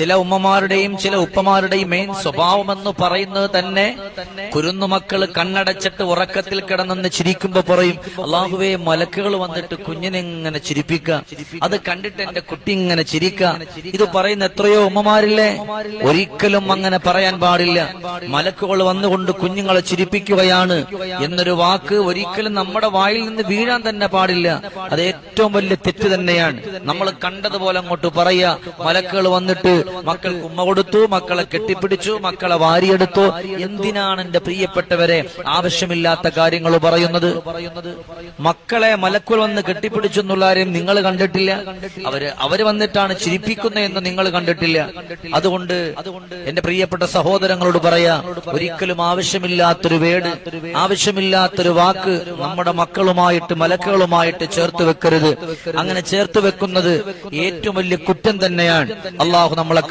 ചില ഉമ്മമാരുടെയും ചില ഉപ്പമാരുടെയും മെയിൻ സ്വഭാവമെന്ന് പറയുന്നത് തന്നെ കുരുന്നുമക്കൾ കണ്ണടച്ചിട്ട് ഉറക്കത്തിൽ കിടന്നെന്ന് ചിരിക്കുമ്പോ പറയും, അള്ളാഹുവേ മലക്കുകൾ വന്നിട്ട് കുഞ്ഞിനെ ഇങ്ങനെ ചിരിപ്പിക്കുക, അത് കണ്ടിട്ട് എന്റെ കുട്ടി ഇങ്ങനെ ചിരിക്കുക. ഇത് പറയുന്ന എത്രയോ ഉമ്മമാരില്ലേ? ഒരിക്കലും അങ്ങനെ പറയാൻ പാടില്ല. മലക്കുകൾ വന്നുകൊണ്ട് കുഞ്ഞുങ്ങളെ ചിരിപ്പിക്കുകയാണ് എന്നൊരു വാക്ക് ഒരിക്കലും നമ്മുടെ വായിൽ നിന്ന് വീഴാൻ തന്നെ പാടില്ല. അത് ഏറ്റവും വലിയ തെറ്റ് തന്നെയാണ്. നമ്മൾ കണ്ടതുപോലെ അങ്ങോട്ട് പറയാ, മലക്കുകൾ വന്നിട്ട് മക്കൾക്ക് ഉമ്മ കൊടുത്തു, മക്കളെ കെട്ടിപ്പിടിച്ചു, മക്കളെ വാരിയെടുത്തു. എന്തിനാണ് എന്റെ പ്രിയപ്പെട്ടവരെ ആവശ്യമില്ലാത്ത കാര്യങ്ങൾ പറയുന്നത്? മക്കളെ മലക്കുകൾ വന്ന് കെട്ടിപ്പിടിച്ചു എന്നുള്ള കാര്യം നിങ്ങൾ കണ്ടിട്ടില്ല. അവര് വന്നിട്ടാണ് ചിരിപ്പിക്കുന്നതെന്ന് നിങ്ങൾ കണ്ടിട്ടില്ല. അതുകൊണ്ട് എന്റെ പ്രിയപ്പെട്ട സഹോദരങ്ങളോട് പറയാ, ഒരിക്കലും ആവശ്യമില്ലാത്തൊരു വേട്, ആവശ്യമില്ലാത്തൊരു വാക്ക് നമ്മുടെ മക്കളുമായിട്ട് മലക്കുകളുമായിട്ട് ചേർത്ത് വെക്കരുത്. അങ്ങനെ ചേർത്ത് വെക്കുന്നത് ഏറ്റവും വലിയ കുറ്റം തന്നെയാണ്. അള്ളാഹു നമ്മൾ